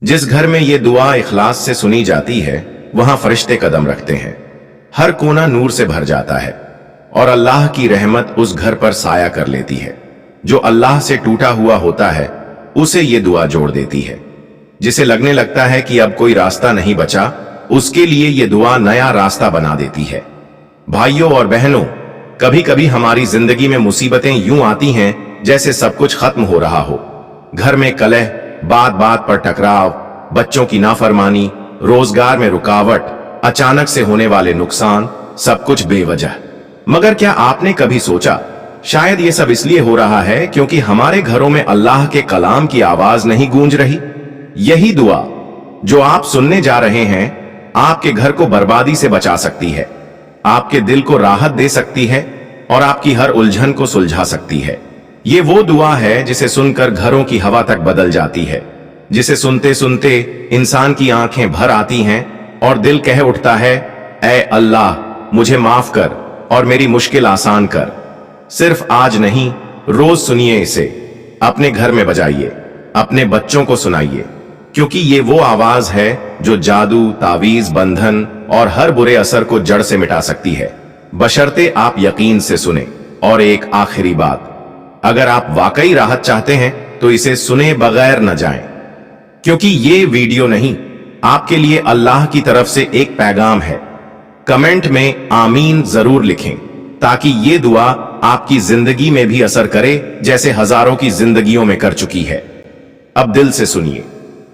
जिस घर में ये दुआ इखलास से सुनी जाती है वहां फरिश्ते कदम रखते हैं, हर कोना नूर से भर जाता है और अल्लाह की रहमत उस घर पर साया कर लेती है। जो अल्लाह से टूटा हुआ होता है उसे ये दुआ जोड़ देती है। जिसे लगने लगता है कि अब कोई रास्ता नहीं बचा, उसके लिए ये दुआ नया रास्ता बना देती है। भाइयों और बहनों, कभी कभी हमारी जिंदगी में मुसीबतें यूं आती हैं जैसे सब कुछ खत्म हो रहा हो। घर में कलह, बात बात पर टकराव, बच्चों की नाफरमानी, रोजगार में रुकावट, अचानक से होने वाले नुकसान, सब कुछ बेवजह। मगर क्या आपने कभी सोचा, शायद ये सब इसलिए हो रहा है क्योंकि हमारे घरों में अल्लाह के कलाम की आवाज नहीं गूंज रही। यही दुआ जो आप सुनने जा रहे हैं आपके घर को बर्बादी से बचा सकती है, आपके दिल को राहत दे सकती है और आपकी हर उलझन को सुलझा सकती है। ये वो दुआ है जिसे सुनकर घरों की हवा तक बदल जाती है, जिसे सुनते सुनते इंसान की आंखें भर आती हैं और दिल कह उठता है, ऐ अल्लाह मुझे माफ कर और मेरी मुश्किल आसान कर। सिर्फ आज नहीं, रोज सुनिए इसे, अपने घर में बजाइए, अपने बच्चों को सुनाइए, क्योंकि ये वो आवाज है जो जादू, तावीज, बंधन और हर बुरे असर को जड़ से मिटा सकती है, बशर्ते आप यकीन से सुने। और एक आखिरी बात, अगर आप वाकई राहत चाहते हैं तो इसे सुने बगैर न जाएं, क्योंकि ये वीडियो नहीं, आपके लिए अल्लाह की तरफ से एक पैगाम है। कमेंट में आमीन जरूर लिखें ताकि ये दुआ आपकी जिंदगी में भी असर करे जैसे हजारों की जिंदगियों में कर चुकी है। अब दिल से सुनिए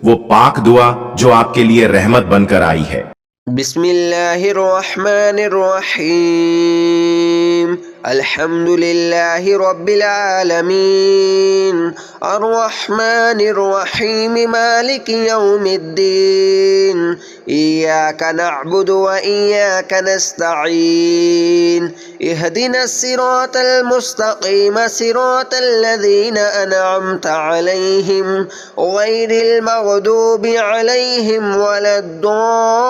वो पाक दुआ जो आपके लिए रहमत बनकर आई है। बिस्मिल्लाहिर्रहमानिर्रहीम, अल्हम्दुलिल्लाहि रब्बिल आलमीन, अर्रहमानिर्रहीम, मालिकि यौमिद्दीन, इय्याका नअबुदु व इय्याका नस्तईन, इहदिनस सिरातल मुस्तकीम, सिरातल लज़ीना अनअमता अलैहिम, गैरिल मग़दूबि अलैहिम वलद्दॉल्लीन।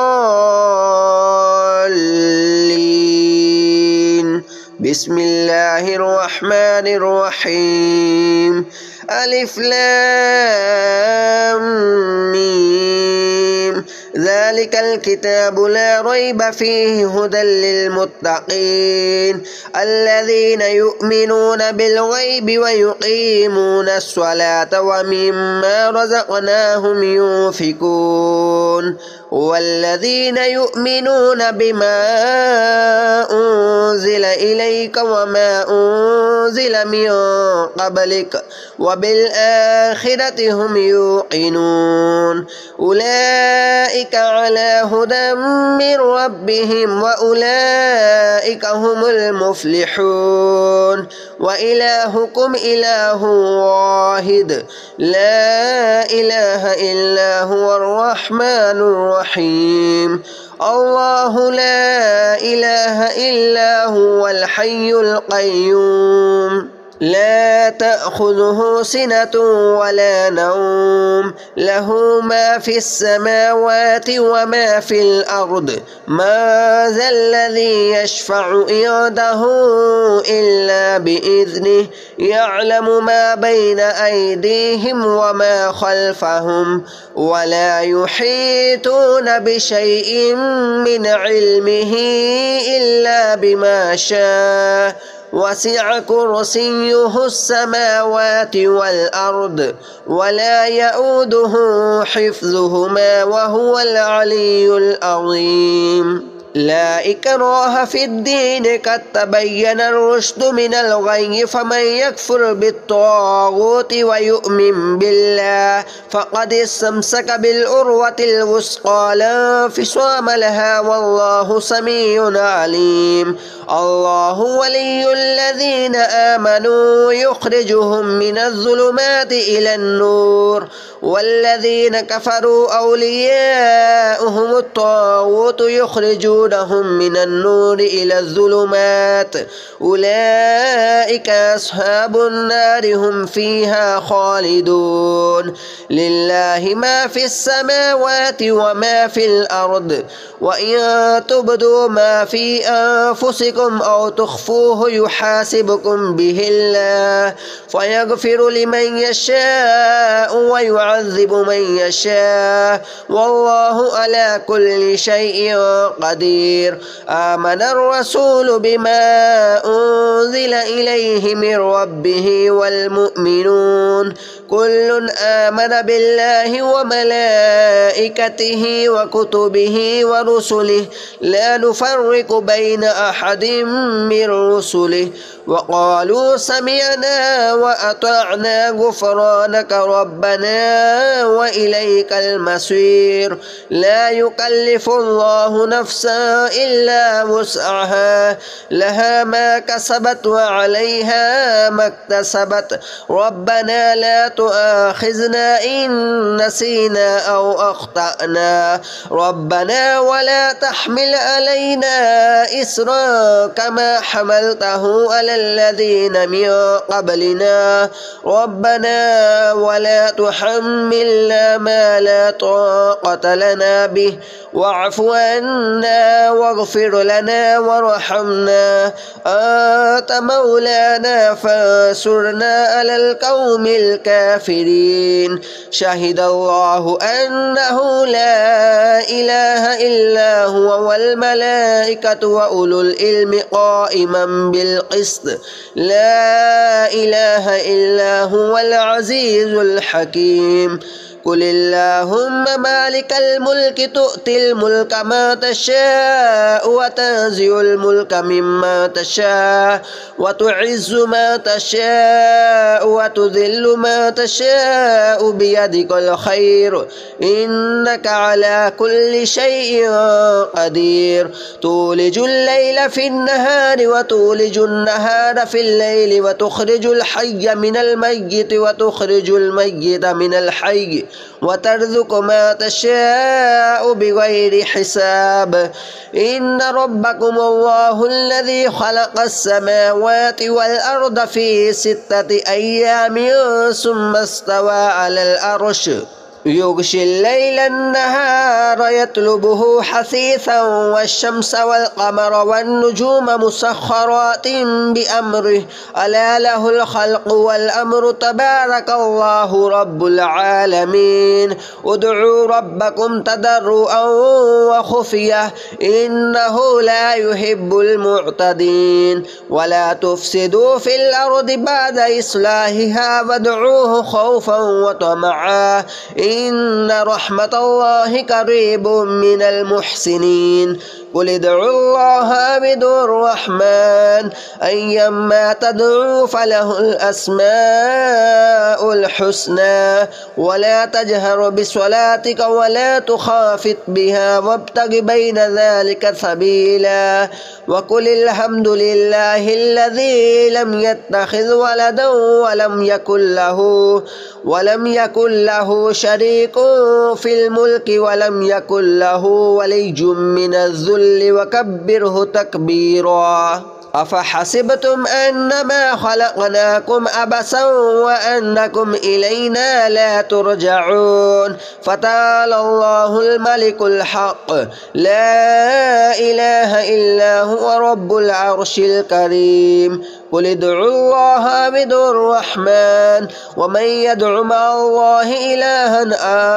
बिस्मिल्लाहिर्रहमानिर्रहीम, अलिफ लाम मीम, ज़ालिकल किताबु ला रैब फीहि हुदल लिलमुत्तक़ीन, अल्लज़ीना युमिनूना बिल गैबि व युक़ीमूना अस्सलाता व मिम्मा रज़क़नाहुम युनफ़िक़ून, वल्लज़ीना युमिनूना बिमा उन्ज़िला इलैका व मा उन्ज़िला मिन क़ब्लिक व बिल आखिरति हुम युक़िनून, उलाइका अला हुदम मिन रब्बिहिम व उलाइका हुमुल मुफ़्लिहून, व इलाहुकुम इलाहुन वाहिद, ला इलाहा इल्ला हुवर रहमानुर रहीम, अल्लाहु ला इलाहा इल्ला हुवल हय्युल क़य्यूम, ला तअख़ुज़ुहु सिनतुन वला नौम, लहु मा फ़िस समावाति व मा फ़िल अर्द, मा ज़ल्लज़ी यशफ़अु इंदहु इल्ला बिइज़्निहि, यअलमु मा बैन अयदीहिम व मा ख़ल्फ़हुम, वला युहीतूना बिशैइन मिन इल्मिहि इल्ला बिमा शाअ, वसिअ कुर्सियुहु अस्समावाति वल अर्द, वला यऊदुहु हिफ्ज़ुहुमा वहुवल अलियुल अज़ीम। ला इकराह फिद्दीन क़द तबय्यना रुश्दु मिनल ग़य्य, फमन यकफ़ुर बित्ताग़ूति व यु'मिन बिल्लाह फ़क़द इस्तमसक बिलउर्वतिल वुस्क़ा ला इंफ़िसाम लहा वल्लाहु समीउन अलीम। अल्लाहु वलियुल्लज़ीना आमनू युख़रिजुहुम मिनज़्ज़ुलुमाति इलन्नूर, वल्लज़ीना कफ़रू औलियाउहुमुत ताग़ूत युख़रिजूनहुम मिनन्नूर इलज़्ज़ुलुमात, उलाइका अस्हाबुन नार हुम फ़ीहा ख़ालिदून। लिल्लाहि मा फ़िस समावाति व मा फ़िल अर्द, व इन तुब्दू मा फ़ी अन्फ़ुसिकुम औ तुख़्फ़ूहु युहासिबकुम बिहिल्लाह, फ़यग़फ़िरु लिमन यशाअ व युअज़्ज़िबु ويعذب من يشاء والله على كل شيء قدير. آمن الرسول بما أنزل إليه من ربه والمؤمنون كل آمن بالله وملائكته وكتبه ورسله لا نفرق بين أحد من رسله وقالوا سمعنا وأطعنا غفرانك ربنا وإليك المصير. لا يكلف الله نفسا إلا وسعها لها ما كسبت وعليها ما اكتسبت ربنا لا تؤاخذنا إن نسينا أو أخطأنا ربنا ولا تحمل علينا إصرا كما حملته على الذين من قبلنا ربنا ولا تحملنا ما لا طاقة لنا به واعف عنا واغفر لنا وارحمنا أنت مولانا فانصرنا على القوم الكافرين. شهد الله أنه لا إله إلا هو والملائكة وأولو العلم قائما بالقسط لا إله إلا هو العزيز الحكيم. قل اللهم مالك الملك تؤتي الملك ما تشاء وتنزع الملك مما تشاء وتعز ما تشاء وتذل ما تشاء بيدك الخير إنك على كل شيء قدير. تولج الليل في النهار وتولج النهار في الليل وتخرج الحي من الميت وتخرج الميت من الحي وترزق ما تشاء بغير حساب. إن ربكم الله الذي خلق السماوات والأرض في 6 أيام ثم استوى على العرش يغشي الليل النهار يطلبه حثيثا والشمس والقمر والنجوم مسخرات بأمره ألا له الخلق والأمر تبارك الله رب العالمين. ادعوا ربكم تضرعا وخفية إنه لا يحب المعتدين. ولا تفسدوا في الأرض بعد إصلاحها وادعوه خوفا وطمعا إن رحمة الله قريب من المحسنين. قل ادعوا الله بدون الرحمن أيما تدعوا فله الأسماء الحسنى ولا تجهر بصلاتك ولا تخافت بها وابتغ بين ذلك سبيلا. وقل الحمد لله الذي لم يتخذ ولدا ولم يكن له شريك في الملك ولم يكن له ولي من الذل وكبره تكبيرا. أفحسبتم أنما خلقناكم عبثا وأنكم إلينا لا ترجعون. فتعالى الله الملك الحق لا إله إلا هو رب العرش الكريم. قل ادعوا الله بدون الرحمن ومن يدع مع الله إلها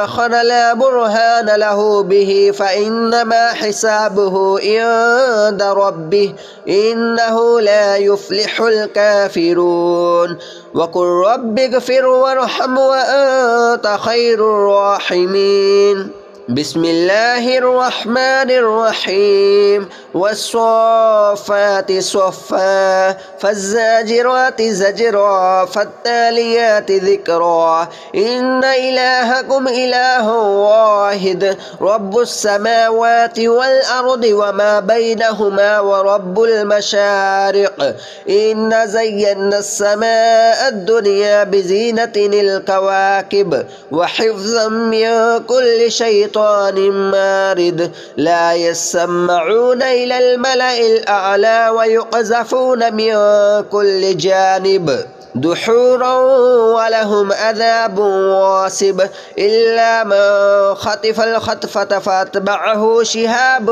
آخر لا برهان له به فإنما حسابه عند ربه إنه لا يفلح الكافرون. وقل رب اغفر وارحم وأنت خير الراحمين. بسم الله الرحمن الرحيم. والصافات صفا فالزاجرات زجرا فالتاليات ذكرا إن إلهكم إله واحد رب السماوات والأرض وما بينهما ورب المشارق. إن زينا السماء الدنيا بزينة الكواكب وحفظا من كل شيطان مارد. لا يسمعون إلى الملأ الأعلى ويقذفون من كل جانب. دحورا ولهم عذاب واصب إلا من خطف الخطفة فاتبعه شهاب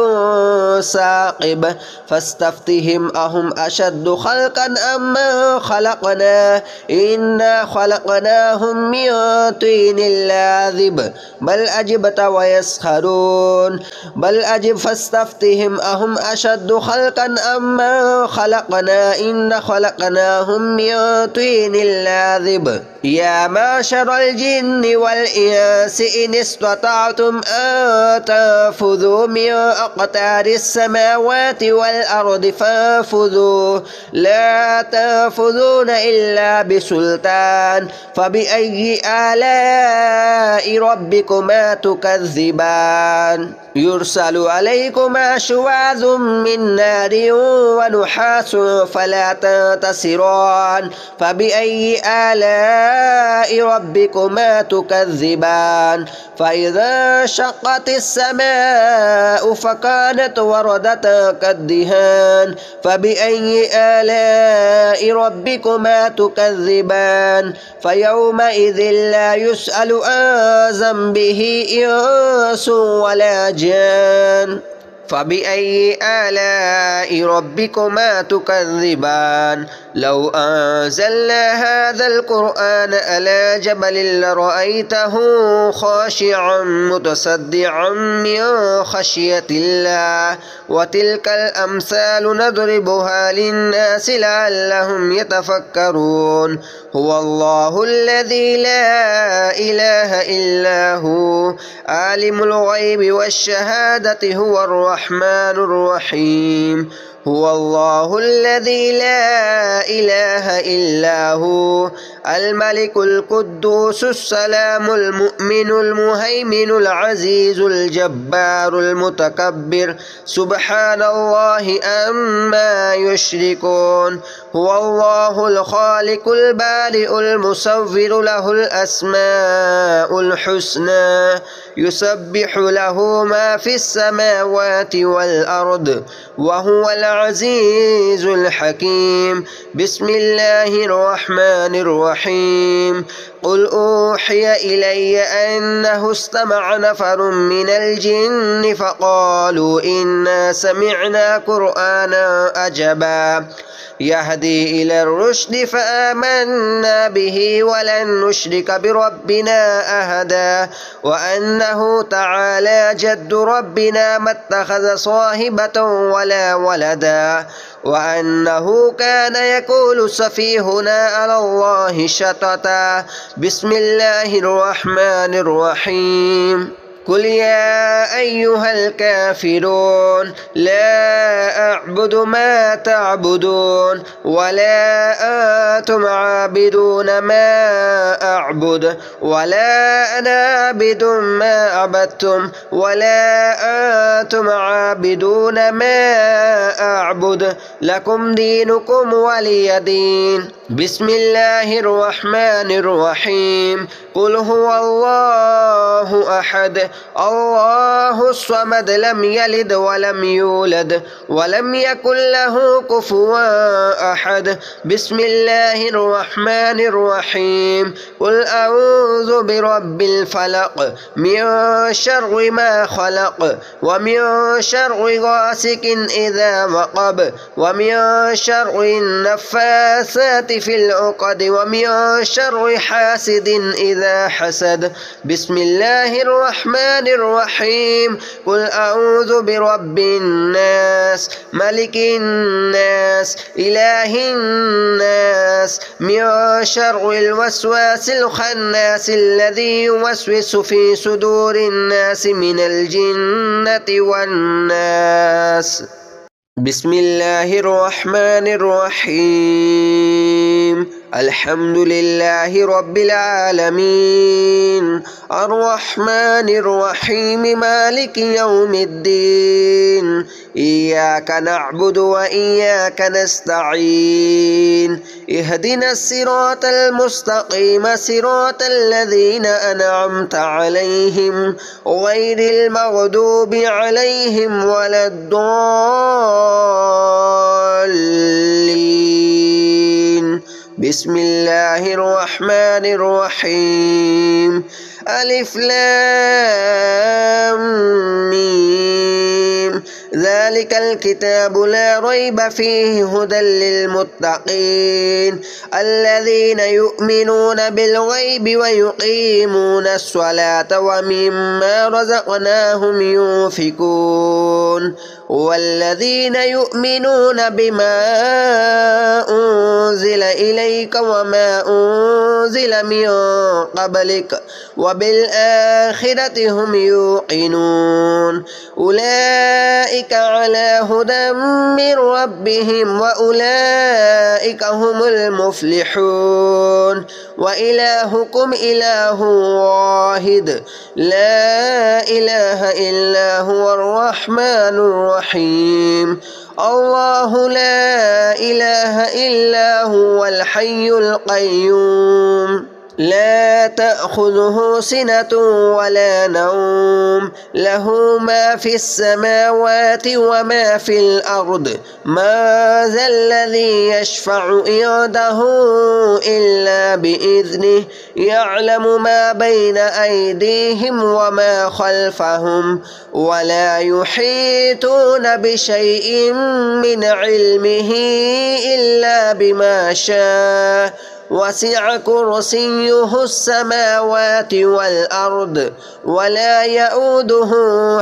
ثاقب فاستفتهم أهم أشد خلقا أم من خلقنا إنا خلقناهم من طين لاذب بل أجبت ويسخرون بل أجب فاستفتهم أهم أشد خلقا أم من خلقنا إنا خلقناهم من طين لاذب يا معشر الجن والإنس إن استطعتم أن تنفذوا من أقطار السماوات والأرض فانفذوا لا تنفذون إلا بسلطان فبأي آلاء ربكما تكذبان يرسل عليكما شواظ من نار ونحاس فلا تنتصران فبأي آلاء ربكما تكذبان فإذا شقت السماء فكانت وردة كالدهان فبأي آلاء ربكما تكذبان فيومئذ لا يسأل عن ذنبه إنس ولا جان فبأي آلاء ربكما تكذبان لو أنزلنا هذا القرآن على جبل لرأيته خاشعا متصدعا من خشية الله وتلك الأمثال نضربها للناس لعلهم يتفكرون هو الله الذي لا إله إلا هو عالم الغيب والشهادة هو الرحمن الرحيم هو الله الذي لا إله إلا هو الملك القدوس السلام المؤمن المهيمن العزيز الجبار المتكبر سبحان الله عما يشركون هو الله الخالق البارئ المصور له الأسماء الحسنى يسبح له ما في السماوات والأرض وهو العزيز الحكيم بسم الله الرحمن الرحيم قل أوحي إلي أنه استمع نفر من الجن فقالوا إنا سمعنا قرآنا عجبا يهدي إلى الرشد فآمنا به ولن نشرك بربنا أحدا وأنه تعالى جد ربنا ما اتخذ صاحبة ولا ولدا وأنه كان يقول سفيهنا على الله شططا بسم الله الرحمن الرحيم قل يا أيها الكافرون لا أعبد ما تعبدون ولا أنتم عابدون ما أعبد ولا أنا عابد ما عبدتم ولا أنتم عابدون ما أعبد لكم دينكم ولي دين بسم الله الرحمن الرحيم قل هو الله أحد الله الصمد لم يلد ولم يولد ولم يكن له كفوا أحد بسم الله الرحمن الرحيم قل أعوذ برب الفلق من شر ما خلق ومن شر غاسق إذا وقب ومن شر النفاثات في العقد ومن شر حاسد إذا حسد بسم الله الرحمن الرحيم قل أعوذ برب الناس ملك الناس إله الناس من شر الوسواس الخناس الذي يوسوس في صدور الناس من الجنة والناس بسم الله الرحمن الرحيم الحمد لله رب العالمين الرحمن الرحيم مالك يوم الدين إياك نعبد وإياك نستعين اهدنا الصراط المستقيم صراط الذين أنعمت عليهم غير المغضوب عليهم ولا الضالين بسم الله الرحمن الرحيم ألف لام ميم ذلك الكتاب لا ريب فيه هدى للمتقين الذين يؤمنون بالغيب ويقيمون الصلاة ومما رزقناهم ينفقون والذين يؤمنون بما أنزل إليك وما أنزل من قبلك وبالآخرة هم يوقنون أولئك على هدى من ربهم وأولئك هم المفلحون وإلهكم إله واحد لا إله إلا هو الرحمن الرحيم الله لا إله إلا هو الحي القيوم لا تأخذه سنة ولا نوم له ما في السماوات وما في الأرض ما ذا الذي يشفع عنده إلا بإذنه يعلم ما بين أيديهم وما خلفهم ولا يحيطون بشيء من علمه إلا بما شاء وسع كرسيه السماوات والأرض ولا يؤوده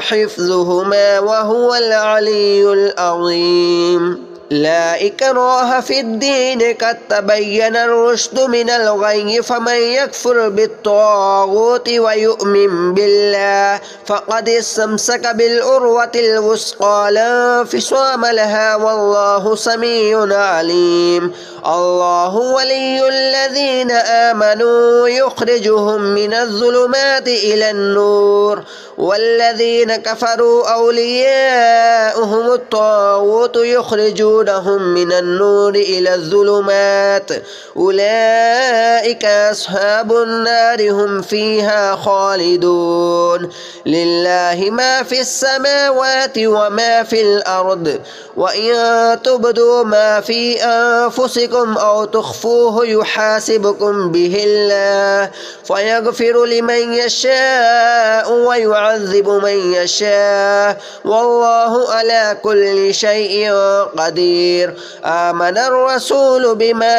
حفظهما وهو العلي العظيم لا إكراه في الدين قد تبين الرشد من الغي فمن يكفر بالطاغوت ويؤمن بالله فقد استمسك بالعروة الوثقى لا انفصام لها والله سميع عليم الله ولي الذين آمنوا يخرجهم من الظلمات إلى النور والذين كفروا أولياؤهم الطاغوت يخرجونهم من النور إلى الظلمات أولئك أصحاب النار هم فيها خالدون لله ما في السماوات وما في الأرض وإن تبدوا ما في أنفسكم أو تخفوه يحاسبكم به الله فيغفر لمن يشاء ويعذب من يشاء والله على كل شيء قدير آمن الرسول بما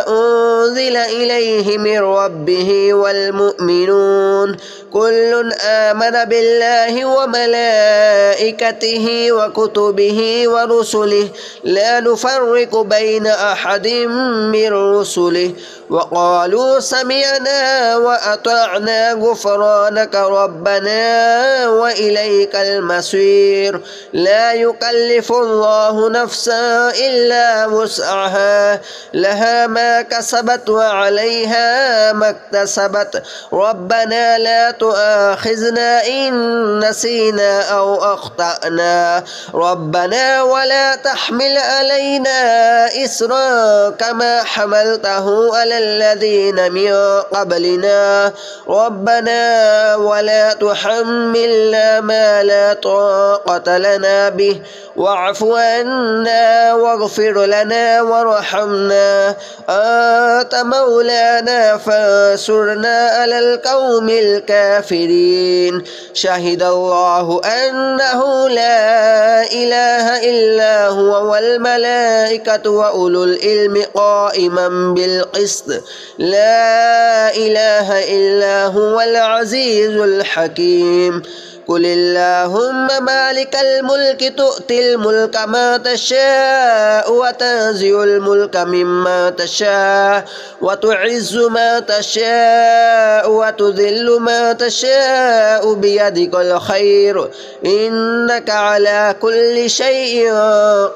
أنزل إليه من ربه والمؤمنون كل آمن بالله وملائكته وكتبه ورسله لا نفرق بين أحد من رسله وقالوا سمعنا وأطعنا غفرانك ربنا وإليك المصير لا يكلف الله نفسا إلا وسعها لها ما كسبت وعليها ما اكتسبت ربنا لا تؤاخذنا إن نسينا أو أخطأنا ربنا ولا تحمل علينا إسرا كما حملته على الذين من قبلنا ربنا ولا تحملنا ما لا طاقة لنا به واعف عنا واغفر لنا وارحمنا أنت مولانا فانصرنا على القوم الكافرين شهد الله أنه لا إله إلا هو والملائكة وأولو العلم قائما بالقسط لا إله إلا هو العزيز الحكيم قل اللهم مالك الملك تؤتي الملك ما تشاء وتنزع الملك مما تشاء وتعز ما تشاء وتذل ما تشاء بيدك الخير إنك على كل شيء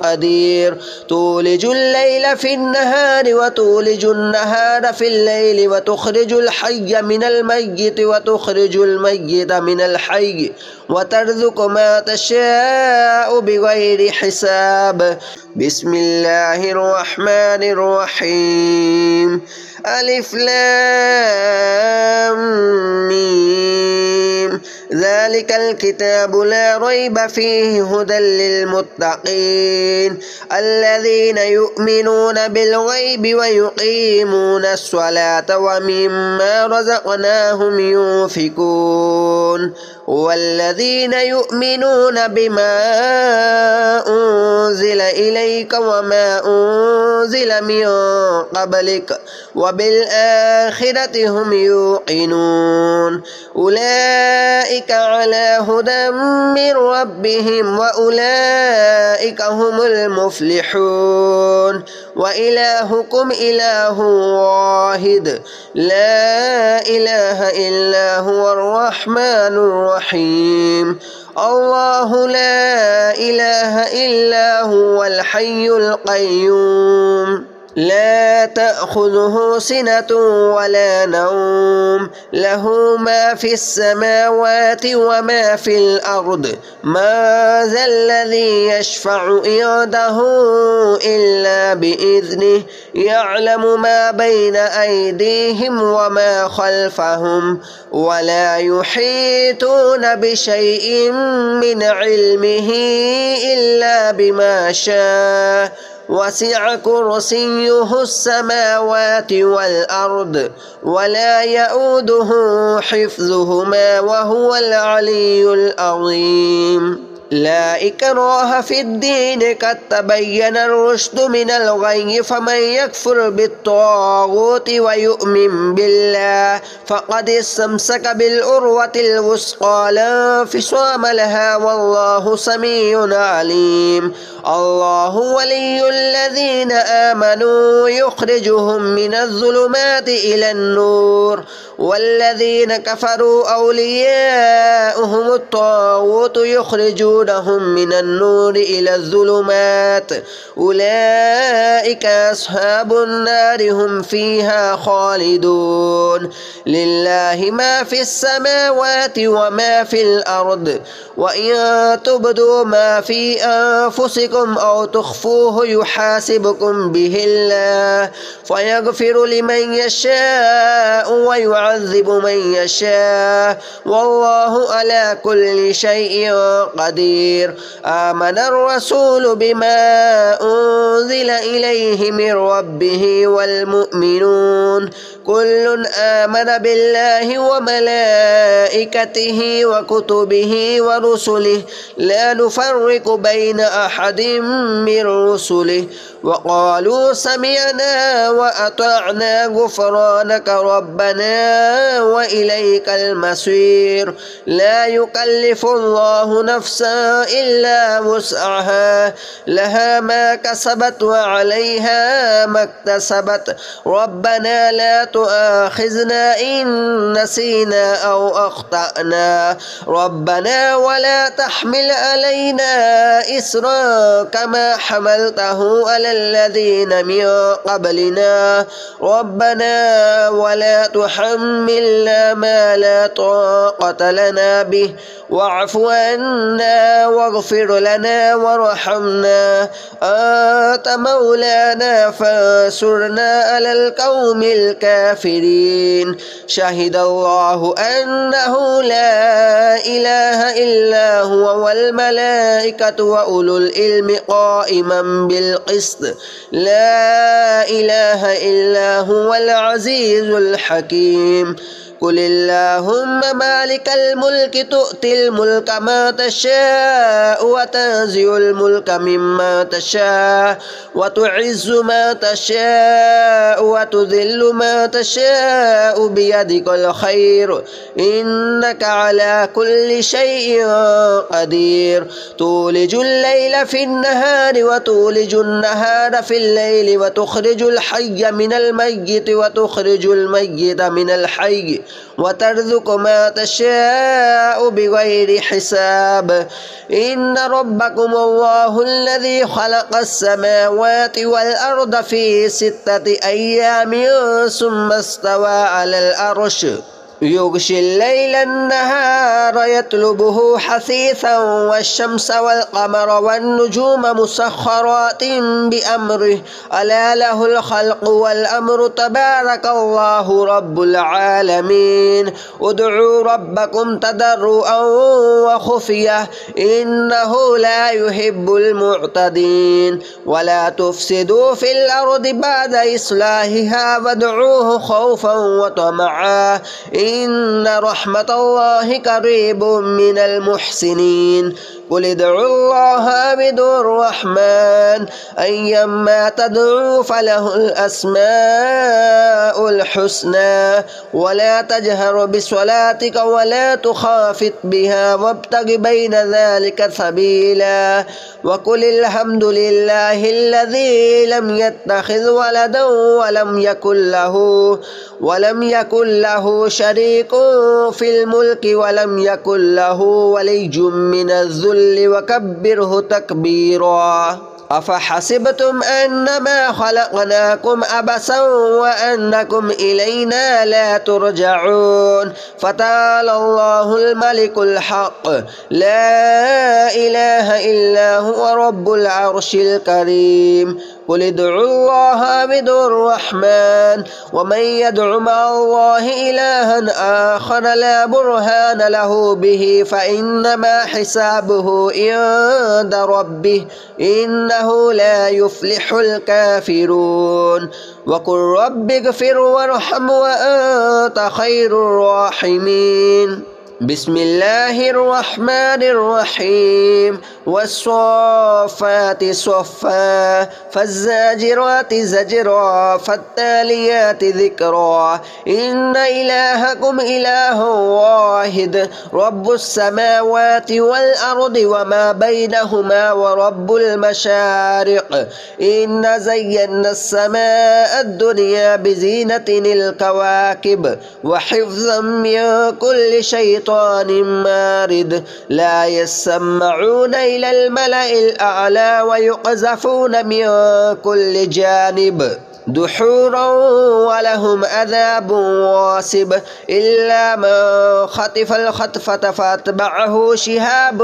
قدير تولج الليل في النهار وتولج النهار في الليل وتخرج الحي من الميت وتخرج الميت من الحي وترزق ما تشاء بغير حساب بسم الله الرحمن الرحيم ألف لام ميم ذلك الكتاب لا ريب فيه هدى للمتقين الذين يؤمنون بالغيب ويقيمون الصلاة ومما رزقناهم ينفقون والذين يؤمنون بما أنزل إليك وما أنزل من قبلك وبالآخرة هم يوقنون أولئك على هدى من ربهم وأولئك هم المفلحون وإلهكم إله واحد لا إله إلا هو الرحمن الرحيم الله لا إله إلا هو الحي القيوم لا تأخذه سنة ولا نوم له ما في السماوات وما في الأرض ما ذا الذي يشفع عنده إلا بإذنه يعلم ما بين أيديهم وما خلفهم ولا يحيطون بشيء من علمه إلا بما شاء وسع كرسيه السماوات والأرض ولا يؤوده حفظهما وهو العلي العظيم لا إكراه في الدين قد تبين الرشد من الغي فمن يكفر بالطاغوت ويؤمن بالله فقد استمسك بالعروة الوثقى لا انفصام لها والله سميع عليم الله ولي الذين آمنوا يخرجهم من الظلمات إلى النور والذين كفروا أولياؤهم الطاغوت يخرجونهم من النور إلى الظلمات أولئك أصحاب النار هم فيها خالدون لله ما في السماوات وما في الأرض وإن تبدوا ما في أنفسكم أو تخفوه يحاسبكم به الله فيغفر لمن يشاء ويعذب من يشاء والله على كل شيء قدير آمن الرسول بما أنزل إليه من ربه والمؤمنون كل آمن بالله وملائكته وكتبه ورسله لا نفرق بين أحد من رسله وقالوا سمعنا وأطعنا غفرانك ربنا وإليك المصير لا يكلف الله نفسا إلا وسعها لها ما كسبت وعليها ما اكتسبت ربنا لا تؤاخذنا إن نسينا أو أخطأنا ربنا ولا تحمل علينا إسرا كما حملته على الذين من قبلنا ربنا ولا تحملنا ما لا طاقة لنا به واعف عنا واغفر لنا وارحمنا أنت مولانا فانصرنا على القوم الكافرين شهد الله أنه لا إله إلا هو والملائكة وأولو العلم قائما بالقسط لا إله إلا هو العزيز الحكيم قل اللهم مالك الملك تؤتي الملك ما تشاء وتنزع الملك مما تشاء وتعز ما تشاء وتذل ما تشاء بيدك الخير إنك على كل شيء قدير تولج الليل في النهار وتولج النهار في الليل وتخرج الحي من الميت وتخرج الميت من الحي وترزق ما تشاء بغير حساب إن ربكم الله الذي خلق السماوات والأرض في 6 أيام ثم استوى على العرش يغشي الليل النهار يطلبه حثيثا والشمس والقمر والنجوم مسخرات بأمره ألا له الخلق والأمر تبارك الله رب العالمين ادعوا ربكم تضرعا وخفية إنه لا يحب المعتدين ولا تفسدوا في الأرض بعد إصلاحها وادعوه خوفا وطمعا إن رحمة الله قريب من المحسنين قل ادعوا الله بدون الرحمن أيما تدعوا فله الأسماء الحسنى ولا تجهر بصلاتك ولا تخافت بها وابتغ بين ذلك سبيلا وقل الحمد لله الذي لم يتخذ ولدا ولم يكن له شريك في الملك ولم يكن له ولي من الذل وكبره تكبيرا أفحسبتم أنما خلقناكم عبثا وأنكم إلينا لا ترجعون فتعالى الله الملك الحق لا إله إلا هو رب العرش الكريم قل ادعوا الله بدون الرحمن ومن يدع مع الله إلها آخر لا برهان له به فإنما حسابه عند ربه إنه لا يفلح الكافرون وقل رب اغفر وارحم وأنت خير الراحمين بسم الله الرحمن الرحيم والصافات صفا فالزاجرات زجرا فالتاليات ذكرا إن إلهكم إله واحد رب السماوات والأرض وما بينهما ورب المشارق إن زينا السماء الدنيا بزينة الكواكب وحفظا من كل شيطان مارد لا يسمعون إلى الملأ الأعلى ويقذفون من كل جانب دحورا ولهم عذاب واصب إلا من خطف الخطفة فاتبعه شهاب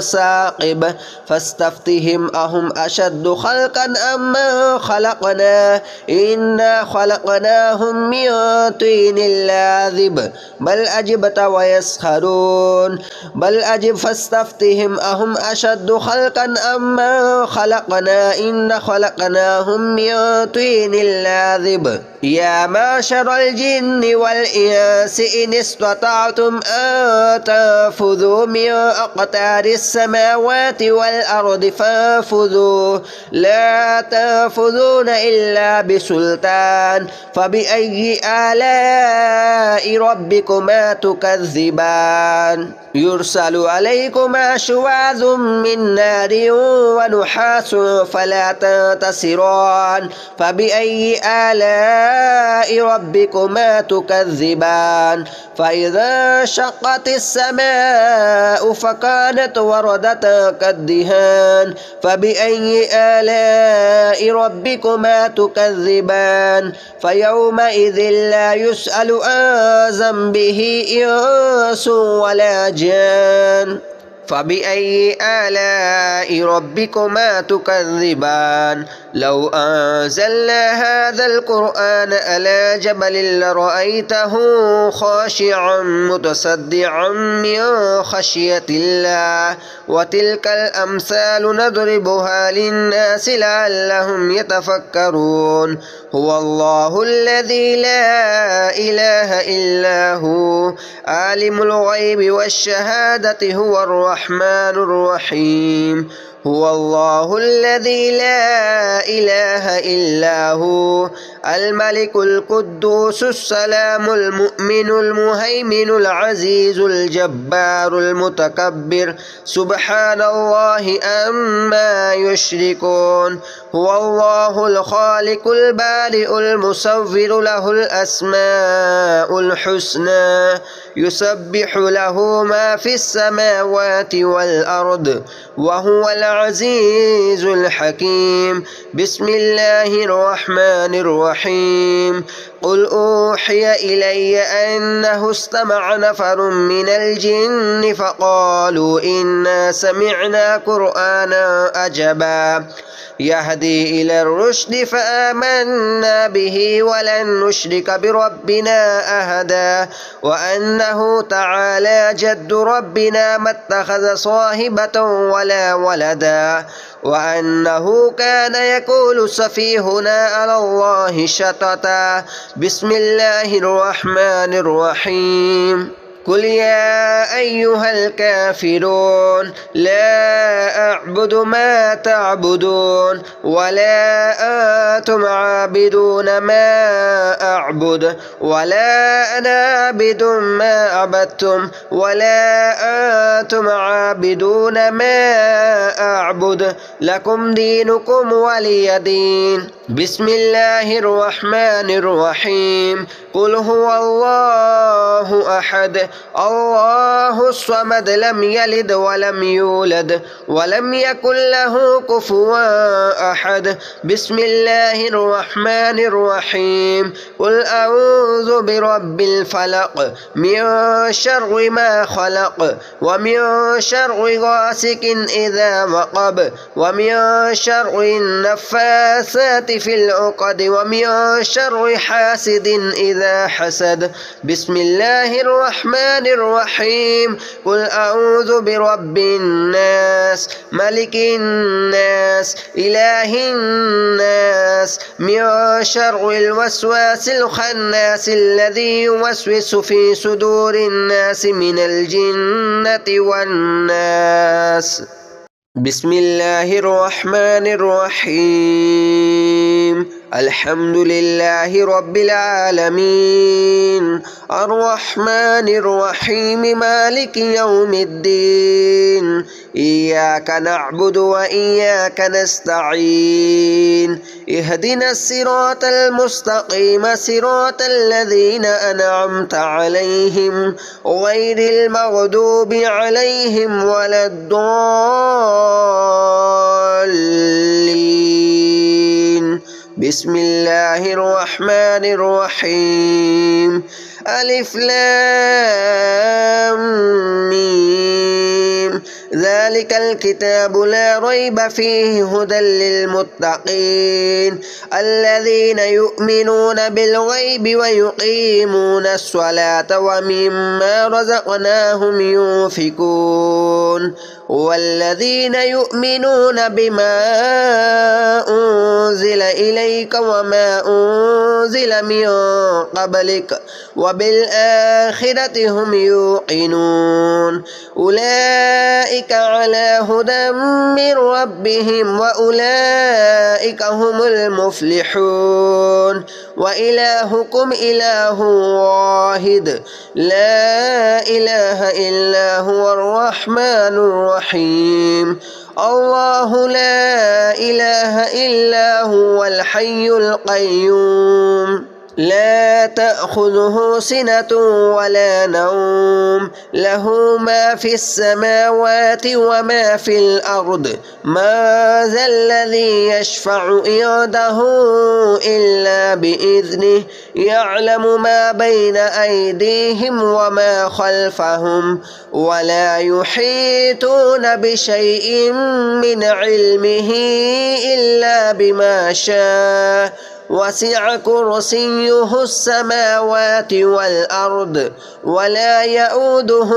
ثاقب فاستفتهم أهم أشد خلقا أم من خلقنا إنا خلقناهم من طين لاذب بل أجبت ويسخرون بل أجب فاستفتهم أهم أشد خلقا أم من خلقنا إنا خلقناهم من طين اللاذب يا معشر الجن والإنس إن استطعتم أن تنفذوا من أقطار السماوات والأرض فانفذوا لا تنفذون إلا بسلطان فبأي آلاء ربكما تكذبان يرسل عليكما شواظ من نار ونحاس فلا تنتصران فبأي آلاء ربكما تكذبان فإذا شقت السماء فكانت وردة كالدهان فبأي آلاء ربكما تكذبان فيومئذ لا يسأل عن ذنبه إنس ولا جان فبأي آلاء ربكما تكذبان لو أنزلنا هذا القرآن على جبل لرأيته خاشعا متصدعا من خشية الله وتلك الأمثال نضربها للناس لعلهم يتفكرون هو الله الذي لا إله إلا هو عالم الغيب والشهادة هو الرحمن الرحيم هو الله الذي لا إله إلا هو الملك القدوس السلام المؤمن المهيمن العزيز الجبار المتكبر سبحان الله عما يشركون هو الله الخالق البارئ المصور له الأسماء الحسنى يسبح له ما في السماوات والأرض وهو العزيز الحكيم بسم الله الرحمن الرحيم الرحيم قل أوحي إلي أنه استمع نفر من الجن فقالوا إنا سمعنا قرآنا عجبا يهدي إلى الرشد فآمنا به ولن نشرك بربنا أحدا وأنه تعالى جد ربنا ما اتخذ صاحبة ولا ولدا وأنه كان يقول سفيهنا على الله شططا بسم الله الرحمن الرحيم قل يا أيها الكافرون لا أعبد ما تعبدون ولا أنتم عابدون ما أعبد ولا أنا عابد ما عبدتم ولا أنتم عابدون ما أعبد لكم دينكم ولي دين بسم الله الرحمن الرحيم قل هو الله أحد الله الصمد لم يلد ولم يولد ولم يكن له كفوا أحد بسم الله الرحمن الرحيم قل أعوذ برب الفلق من شر ما خلق ومن شر غاسق إذا وقب ومن شر النفاثات في العقد ومن شر حاسد إذا حسد بسم الله الرحمن الرحيم قل أعوذ برب الناس ملك الناس إله الناس من شر الوسواس الخناس الذي يوسوس في صدور الناس من الجنة والناس بسم الله الرحمن الرحيم الحمد لله رب العالمين الرحمن الرحيم مالك يوم الدين إياك نعبد وإياك نستعين اهدنا الصراط المستقيم صراط الذين أنعمت عليهم غير المغضوب عليهم ولا الضالين بسم الله الرحمن الرحيم ألف لام ميم ذلك الكتاب لا ريب فيه هدى للمتقين الذين يؤمنون بالغيب ويقيمون الصلاة ومما رزقناهم ينفقون والذين يؤمنون بما أنزل إليك وما أنزل من قبلك وبالآخرة هم يوقنون أولئك على هدى من ربهم وأولئك هم المفلحون وإلهكم إله واحد لا إله إلا هو الرحمن الرحيم الله لا إله إلا هو الحي القيوم لا تأخذه سنة ولا نوم له ما في السماوات وما في الأرض ما ذا الذي يشفع عنده إلا بإذنه يعلم ما بين أيديهم وما خلفهم ولا يحيطون بشيء من علمه إلا بما شاء وسع كرسيه السماوات والأرض ولا يؤوده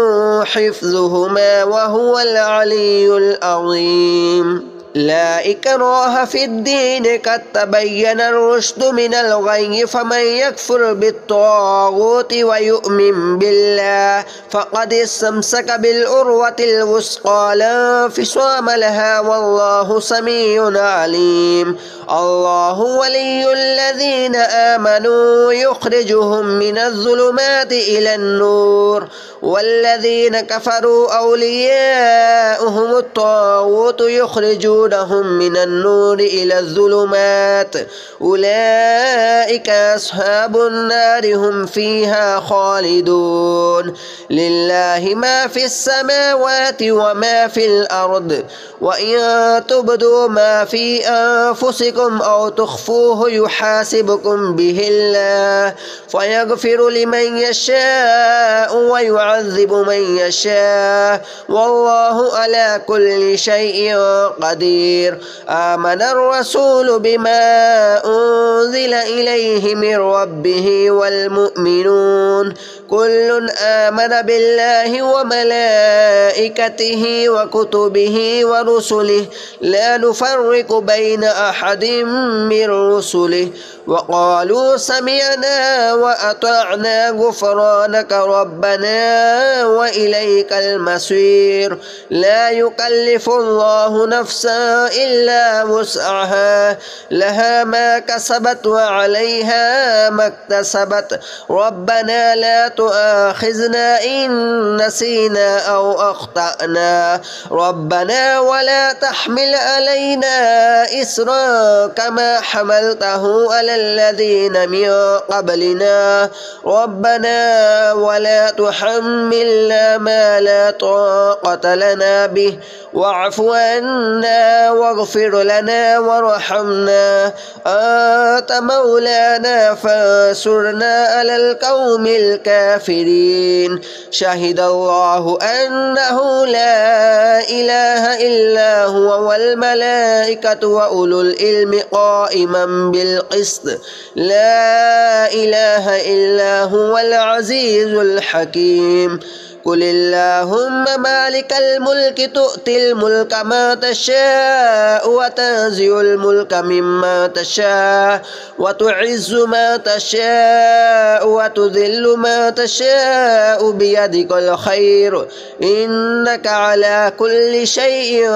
حفظهما وهو العلي العظيم لا إكراه في الدين قد تبين الرشد من الغي فمن يكفر بالطاغوت ويؤمن بالله فقد استمسك بالعروة الوثقى لا انفصام لها والله سميع عليم الله ولي الذين آمنوا يخرجهم من الظلمات إلى النور والذين كفروا أولياؤهم الطاغوت يخرجونهم من النور إلى الظلمات أولئك أصحاب النار هم فيها خالدون لله ما في السماوات وما في الأرض وإن تبدوا ما في أنفسكم أو تخفوه يحاسبكم به الله فيغفر لمن يشاء ويعذب من يشاء والله على كل شيء قدير آمن الرسول بما أنزل إليه من ربه والمؤمنون كل آمن بالله وملائكته وكتبه ورسله لا نفرق بين أحد من رسله وقالوا سمعنا وأطعنا غفرانك ربنا وإليك المصير لا يكلف الله نفسا إلا وسعها لها ما كسبت وعليها ما اكتسبت ربنا لا تؤاخذنا إن نسينا أو أخطأنا ربنا ولا تحمل علينا إصرا كما حملته على الذين من قبلنا ربنا ولا تحملنا ما لا طاقة لنا به واعف عنا واغفر لنا وارحمنا أنت مولانا فانصرنا على القوم الكافرين شهد الله أنه لا إله إلا هو والملائكة وأولو العلم قائما بالقسط لا إله إلا هو العزيز الحكيم قل اللهم مالك الملك تؤتي الملك ما تشاء وتنزع الملك مما تشاء وتعز ما تشاء وتذل ما تشاء بيدك الخير إنك على كل شيء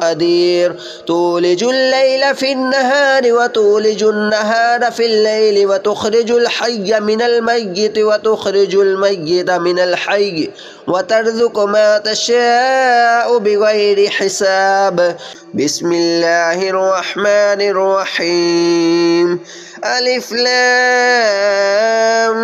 قدير تولج الليل في النهار وتولج النهار في الليل وتخرج الحي من الميت وتخرج الميت من الحي وترزق ما تشاء بغير حساب بسم الله الرحمن الرحيم ألف لام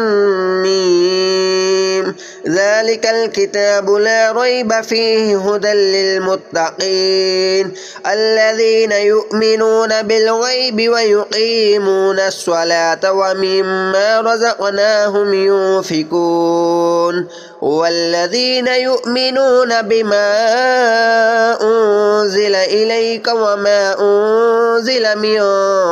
ميم ذلك الكتاب لا ريب فيه هدى للمتقين الذين يؤمنون بالغيب ويقيمون الصلاة ومما رزقناهم ينفقون والذين يؤمنون بما أنزل إليك وما أنزل من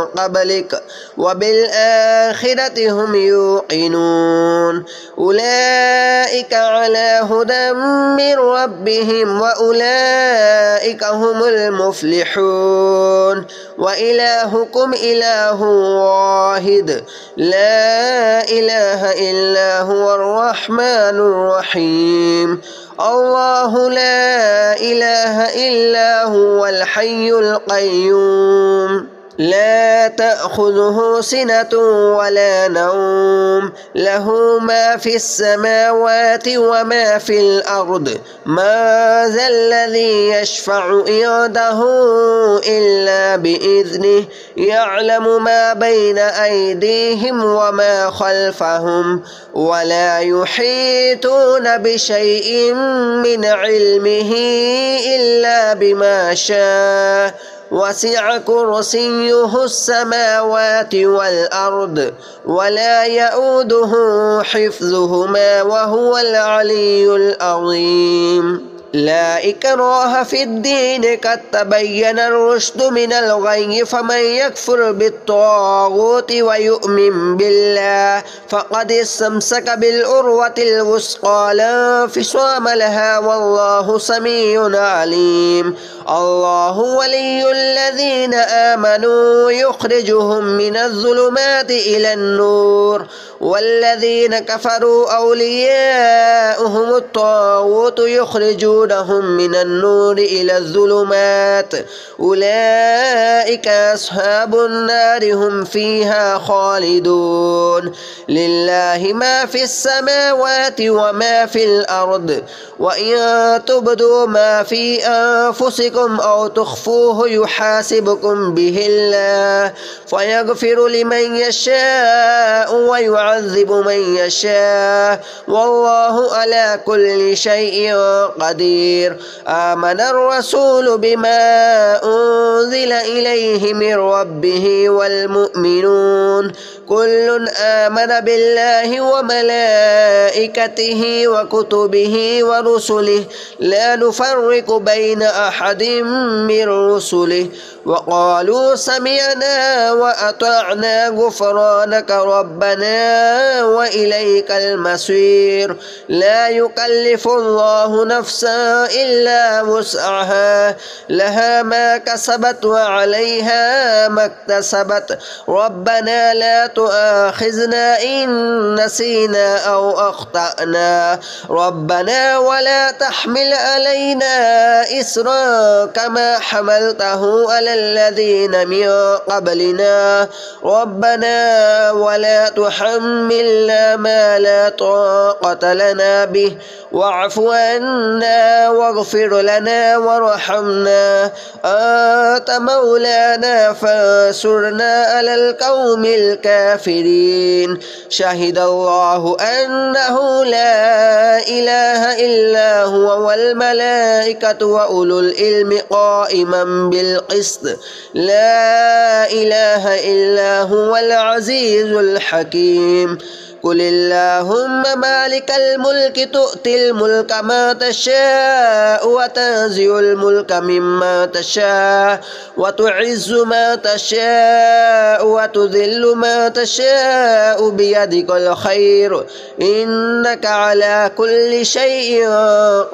قبلك وبالآخرة هم يوقنون أولئك على هدى من ربهم وأولئك هم المفلحون وإلهكم إله واحد لا إله إلا هو الرحمن الرحيم الله لا إله إلا هو الحي القيوم لا تأخذه سنة ولا نوم له ما في السماوات وما في الأرض ما ذا الذي يشفع عنده إلا بإذنه يعلم ما بين أيديهم وما خلفهم ولا يحيطون بشيء من علمه إلا بما شاء وسع كرسيه السماوات والأرض ولا يؤوده حفظهما وهو العلي العظيم لا إكراه في الدين قد تبين الرشد من الغي فمن يكفر بالطاغوت ويؤمن بالله فقد استمسك بالعروة الوثقى لا انفصام لها والله سميع عليم الله ولي الذين آمنوا يخرجهم من الظلمات إلى النور والذين كفروا أولياؤهم الطاغوت يخرجون يخرجونهم من النور إلى الظلمات أولئك أصحاب النار هم فيها خالدون لله ما في السماوات وما في الأرض وإن تبدوا ما في أنفسكم أو تخفوه يحاسبكم به الله فيغفر لمن يشاء ويعذب من يشاء والله على كل شيء قدير آمن الرسول بما أنزل إليه من ربه والمؤمنون كل آمن بالله وملائكته وكتبه ورسله لا نفرق بين أحد من رسله وقالوا سمعنا وأطعنا غفرانك ربنا وإليك المصير لا يكلف الله نفسا إلا وسعها لها ما كسبت وعليها ما اكتسبت ربنا لا تؤاخذنا إن نسينا أو أخطأنا ربنا ولا تحمل علينا إصرا كما حملته على الذين من قبلنا ربنا ولا تحملنا ما لا طاقة لنا به واعف عنا واغفر لنا وارحمنا أنت مولانا فانصرنا على القوم الكافرين شهد الله أنه لا إله إلا هو والملائكة وأولو العلم قائما بالقسط لا إله إلا هو العزيز الحكيم قل اللهم مالك الملك تؤتي الملك ما تشاء وتنزع الملك مما تشاء وتعز ما تشاء وتذل ما تشاء بيدك الخير إنك على كل شيء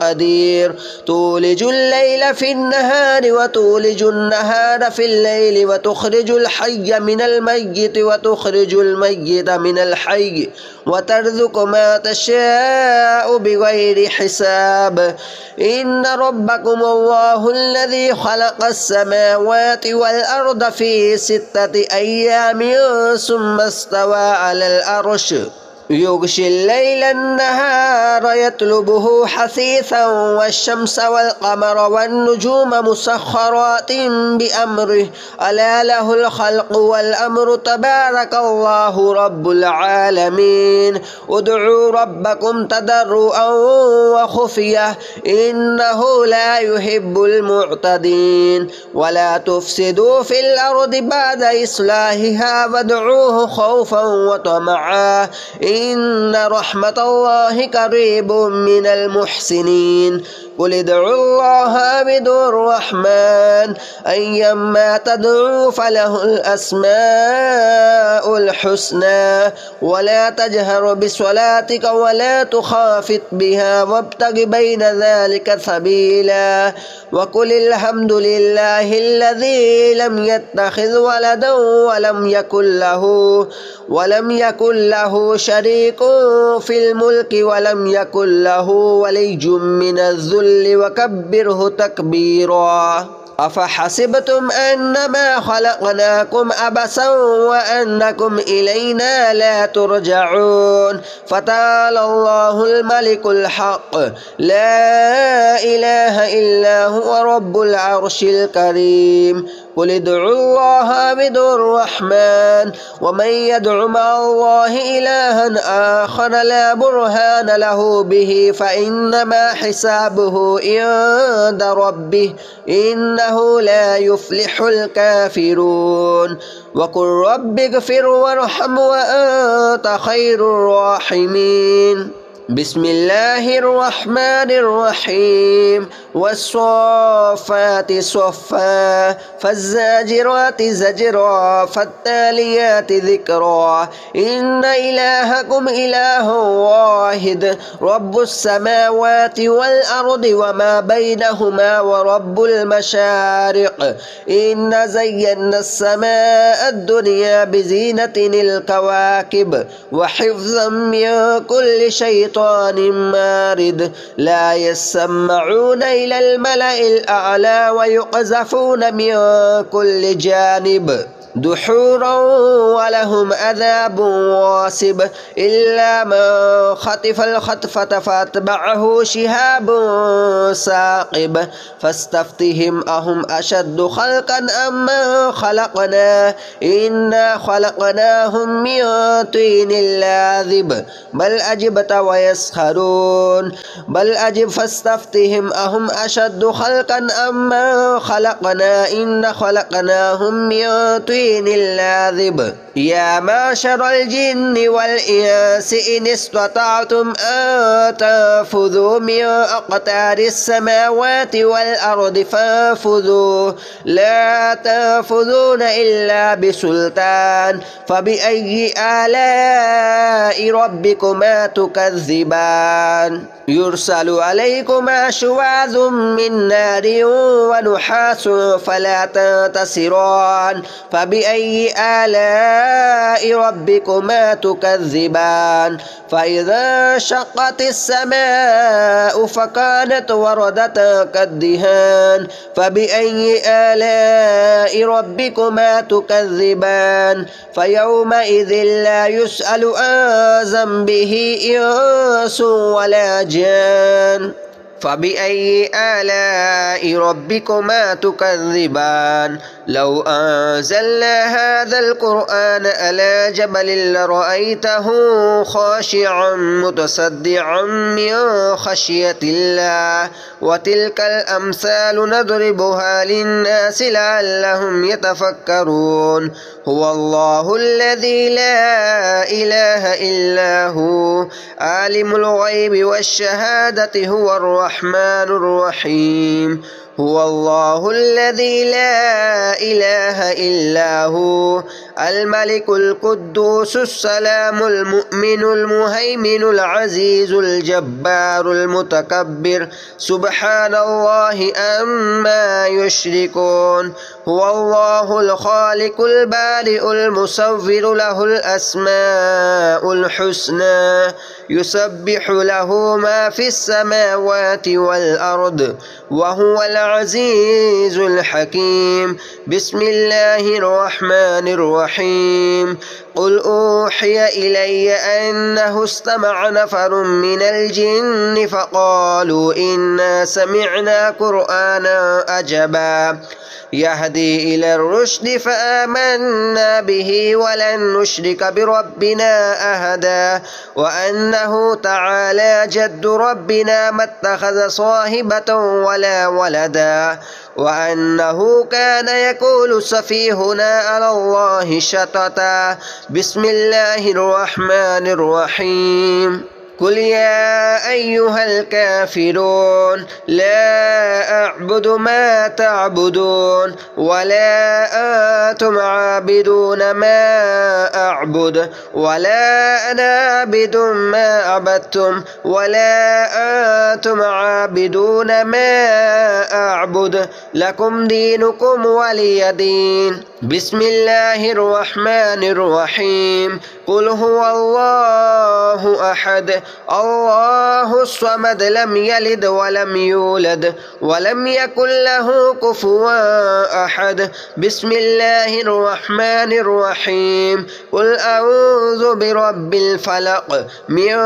قدير تولج الليل في النهار وتولج النهار في الليل وتخرج الحي من الميت وتخرج الميت من الحي وترزق ما تشاء بغير حساب إن ربكم الله الذي خلق السماوات والأرض في 6 أيام ثم استوى على العرش يغشي الليل النهار يطلبه حثيثا والشمس والقمر والنجوم مسخرات بأمره ألا له الخلق والأمر تبارك الله رب العالمين ادعوا ربكم تضرعا وخفية إنه لا يحب المعتدين ولا تفسدوا في الأرض بعد إصلاحها وادعوه خوفا وطمعا إن رحمة الله قريب من المحسنين قل ادعوا الله بدون الرحمن أيما تدعوا فله الأسماء الحسنى ولا تجهر بصلاتك ولا تخافت بها وابتغ بين ذلك سبيلا وقل الحمد لله الذي لم يتخذ ولدا ولم يكن له شريك في الملك ولم يكن له ولي من الذل وكبره تكبيرا أفحسبتم أنما خلقناكم عبثا وأنكم إلينا لا ترجعون فتعالى الله الملك الحق لا إله إلا هو رب العرش الكريم قل ادعوا الله بدون الرحمن ومن يدع مع الله إلها آخر لا برهان له به فإنما حسابه عند ربه إنه لا يفلح الكافرون وقل رب اغفر وارحم وأنت خير الراحمين بسم الله الرحمن الرحيم والصافات صفا فالزاجرات زجرا فالتاليات ذكرا إن إلهكم إله واحد رب السماوات والأرض وما بينهما ورب المشارق إن زينا السماء الدنيا بزينة الكواكب وحفظا من كل شيطان سلطان مارد لا يسمعون إلى الملأ الأعلى ويقذفون من كل جانب دحورا ولهم عذاب واصب إلا من خطف الخطفة فاتبعه شهاب ثاقب فاستفتهم أهم أشد خلقا أم من خلقنا إنا خلقناهم من طين لاذب بل أجبت ويسخرون بل أجب فاستفتهم أهم أشد خلقا أم من خلقنا إنا خلقناهم من طين اللاذب يا معشر الجن والإنس إن استطعتم أن تنفذوا من أقطار السماوات والأرض فانفذوا لا تنفذون إلا بسلطان فبأي آلاء ربكما تكذبان يرسل عليكما شواظ من نار ونحاس فلا تنتصران فبأي آلاء ربكما تكذبان فإذا شقت السماء فكانت وردة كالدهان فبأي آلاء ربكما تكذبان فيومئذ لا يسأل عن ذنبه إنس ولا جان فبأي آلاء ربكما تكذبان لو أنزلنا هذا القرآن على جبل لرأيته خاشعا متصدعا من خشية الله وتلك الأمثال نضربها للناس لعلهم يتفكرون هو الله الذي لا إله إلا هو عالم الغيب والشهادة هو الرحمن الرحيم هو الله الذي لا إله إلا هو الملك القدوس السلام المؤمن المهيمن العزيز الجبار المتكبر سبحان الله عما يشركون هو الله الخالق البارئ المصور له الأسماء الحسنى يسبح له ما في السماوات والأرض وهو العزيز الحكيم بسم الله الرحمن الرحيم قل أوحي إلي أنه استمع نفر من الجن فقالوا إنا سمعنا قرآنا عجبا يهدي إلى الرشد فآمنا به ولن نشرك بربنا أحدا وأنه تعالى جد ربنا ما اتخذ صاحبة ولا ولدا وأنه كان يقول سفيهنا على الله شططا بسم الله الرحمن الرحيم قل يا أيها الكافرون لا أعبد ما تعبدون ولا أنتم عابدون ما أعبد ولا أنا عابد ما عبدتم ولا أنتم عابدون ما أعبد لكم دينكم ولي دين بسم الله الرحمن الرحيم قل هو الله أحد الله الصمد لم يلد ولم يولد ولم يكن له كفوا أحد بسم الله الرحمن الرحيم قل أعوذ برب الفلق من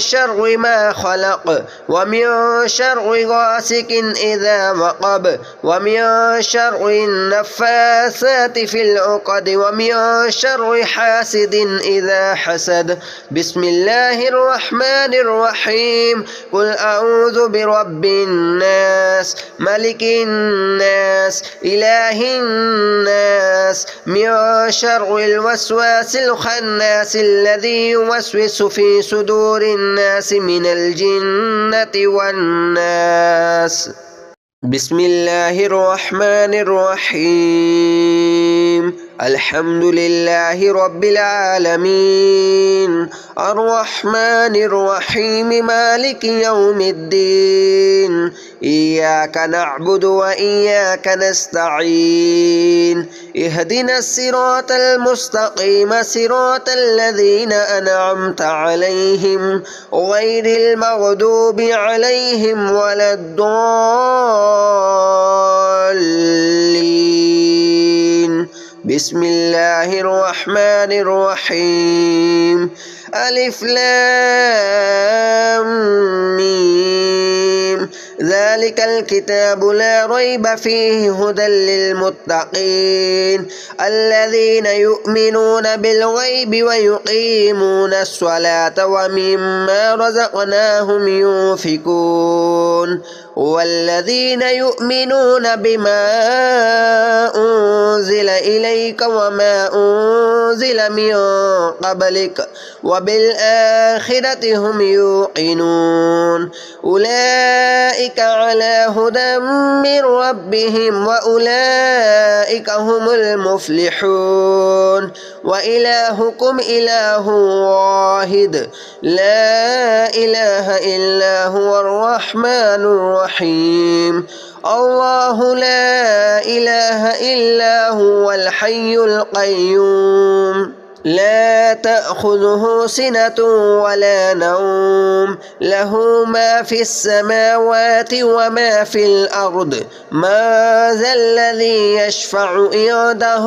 شر ما خلق ومن شر غاسق إذا وقب ومن شر النفاثات في العقد ومن شر حاسد إذا حسد بسم الله الرحمن الرحيم قل أعوذ برب الناس ملك الناس إله الناس من شر الوسواس الخناس الذي يوسوس في صدور الناس من الجنة والناس بسم الله الرحمن الرحيم الحمد لله رب العالمين الرحمن الرحيم مالك يوم الدين إياك نعبد وإياك نستعين اهدنا الصراط المستقيم صراط الذين أنعمت عليهم غير المغضوب عليهم ولا الضالين بسم الله الرحمن الرحيم ألف لام ميم ذلك الكتاب لا ريب فيه هدى للمتقين الذين يؤمنون بالغيب ويقيمون الصلاة ومما رزقناهم ينفقون والذين يؤمنون بما أنزل إليك وما أنزل من قبلك وبالآخرة هم يوقنون أولئك على هدى من ربهم وأولئك هم المفلحون وإلهكم إله واحد لا إله إلا هو الرحمن الرحيم الله لا إله إلا هو الحي القيوم لا تأخذه سنة ولا نوم له ما في السماوات وما في الأرض ما ذا الذي يشفع عنده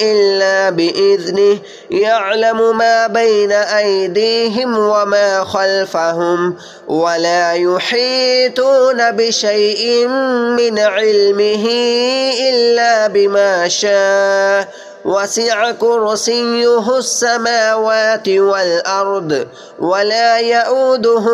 إلا بإذنه يعلم ما بين أيديهم وما خلفهم ولا يحيطون بشيء من علمه إلا بما شاء وسع كرسيه السماوات والأرض ولا يؤوده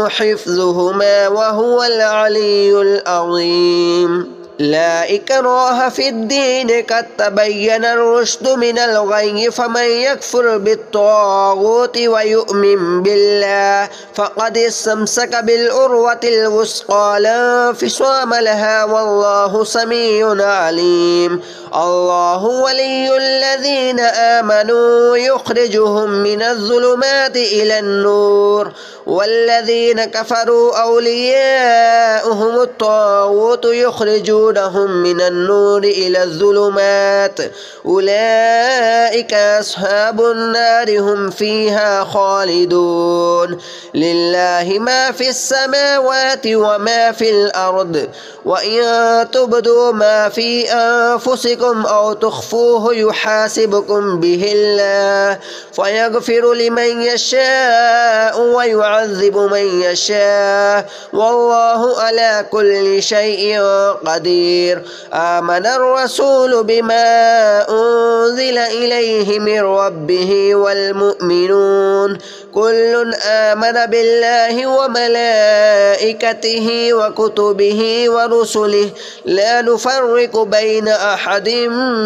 حفظهما وهو العلي العظيم لا إكراه في الدين قد تبين الرشد من الغي فمن يكفر بالطاغوت ويؤمن بالله فقد استمسك بالعروة الوثقى لا انفصام لها والله سميع عليم الله ولي الذين آمنوا يخرجهم من الظلمات إلى النور والذين كفروا أولياؤهم الطاغوت يخرجونهم من النور إلى الظلمات أولئك أصحاب النار هم فيها خالدون لله ما في السماوات وما في الأرض وإن تبدوا ما في أنفسكم أو تخفوه يحاسبكم به الله فيغفر لمن يشاء ويعذب من يشاء والله على كل شيء قدير آمن الرسول بما أنزل إليه من ربه والمؤمنون كل آمن بالله وملائكته وكتبه ورسله لا نفرق بين أحد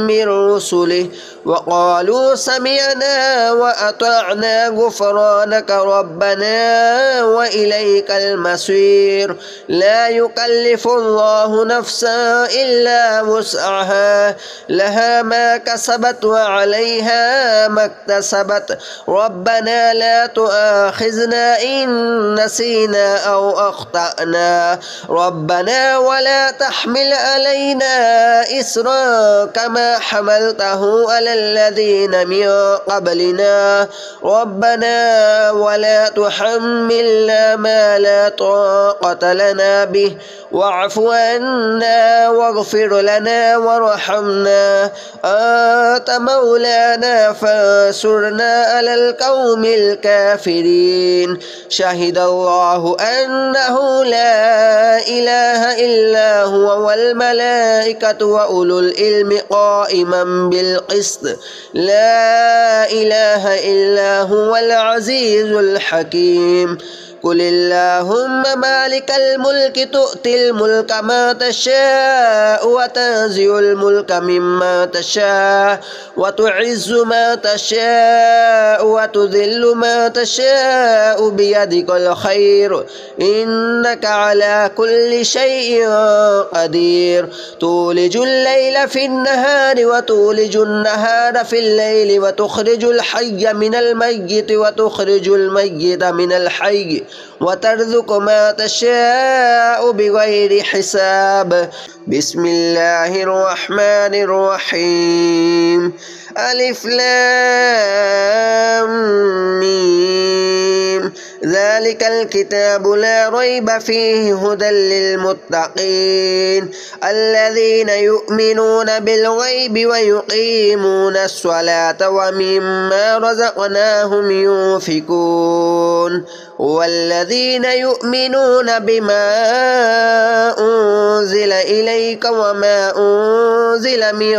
من رسله وقالوا سمعنا وأطعنا غفرانك ربنا وإليك المصير لا يكلف الله نفسا إلا وسعها لها ما كسبت وعليها ما اكتسبت ربنا لا تؤاخذنا إن نسينا أو أخطأنا ربنا ولا تحمل علينا إسرا كما حملته على الذين من قبلنا ربنا ولا تحملنا ما لا طاقة لنا به واعف عنا واغفر لنا وارحمنا أنت مولانا فانصرنا على القوم الكافرين شهد الله أنه لا إله إلا هو والملائكة وأولو العلم قائما بالقسط لا إله إلا هو العزيز الحكيم قل اللهم مالك الملك تؤتي الملك ما تشاء وتنزع الملك مما تشاء وتعز ما تشاء وتذل ما تشاء بيدك الخير إنك على كل شيء قدير تولج الليل في النهار وتولج النهار في الليل وتخرج الحي من الميت وتخرج الميت من الحي وترزق ما تشاء بغير حساب بسم الله الرحمن الرحيم ألف لام ميم ذلك الكتاب لا ريب فيه هدى للمتقين الذين يؤمنون بالغيب ويقيمون الصلاة ومما رزقناهم ينفقون والذين يؤمنون بما أنزل إليك وما أنزل من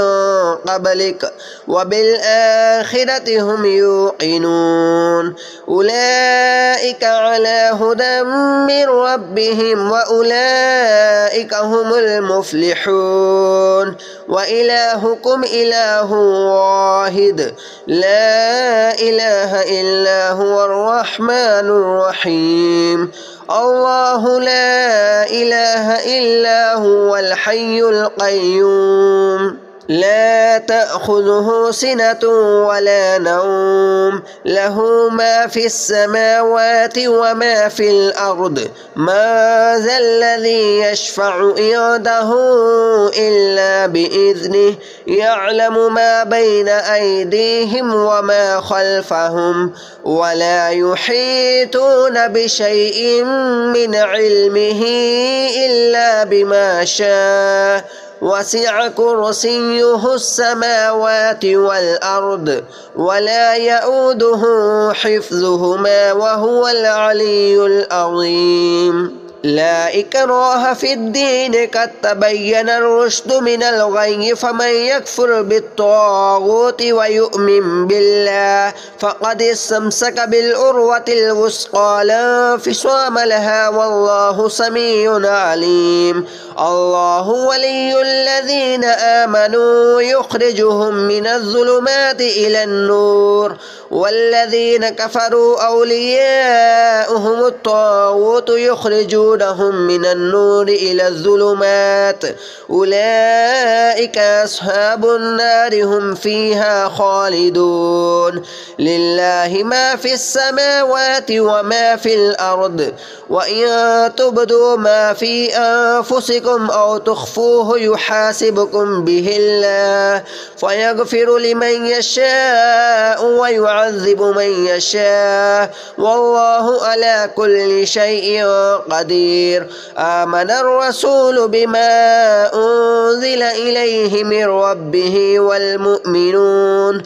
قبلك وبالآخرة هم يوقنون أولئك على هدى من ربهم وأولئك هم المفلحون وإلهكم إله واحد لا إله إلا هو الرحمن الرحيم الله لا إله إلا هو الحي القيوم لا تأخذه سنة ولا نوم له ما في السماوات وما في الأرض ما ذا الذي يشفع عنده إلا بإذنه يعلم ما بين أيديهم وما خلفهم ولا يحيطون بشيء من علمه إلا بما شاء وسع كرسيه السماوات والأرض ولا يؤوده حفظهما وهو العلي العظيم لا إكراه في الدين قد تبين الرشد من الغي فمن يكفر بالطاغوت ويؤمن بالله فقد استمسك بالعروة الوثقى لا انفصام لها والله سميع عليم الله ولي الذين آمنوا يخرجهم من الظلمات إلى النور والذين كفروا أولياؤهم الطاغوت يخرجونهم من النور إلى الظلمات أولئك أصحاب النار هم فيها خالدون لله ما في السماوات وما في الأرض وإن تبدوا ما في أنفسكم أو تخفوه يحاسبكم به الله فيغفر لمن يشاء ويعذب من يشاء والله على كل شيء قدير آمن الرسول بما أنزل إليه من ربه والمؤمنون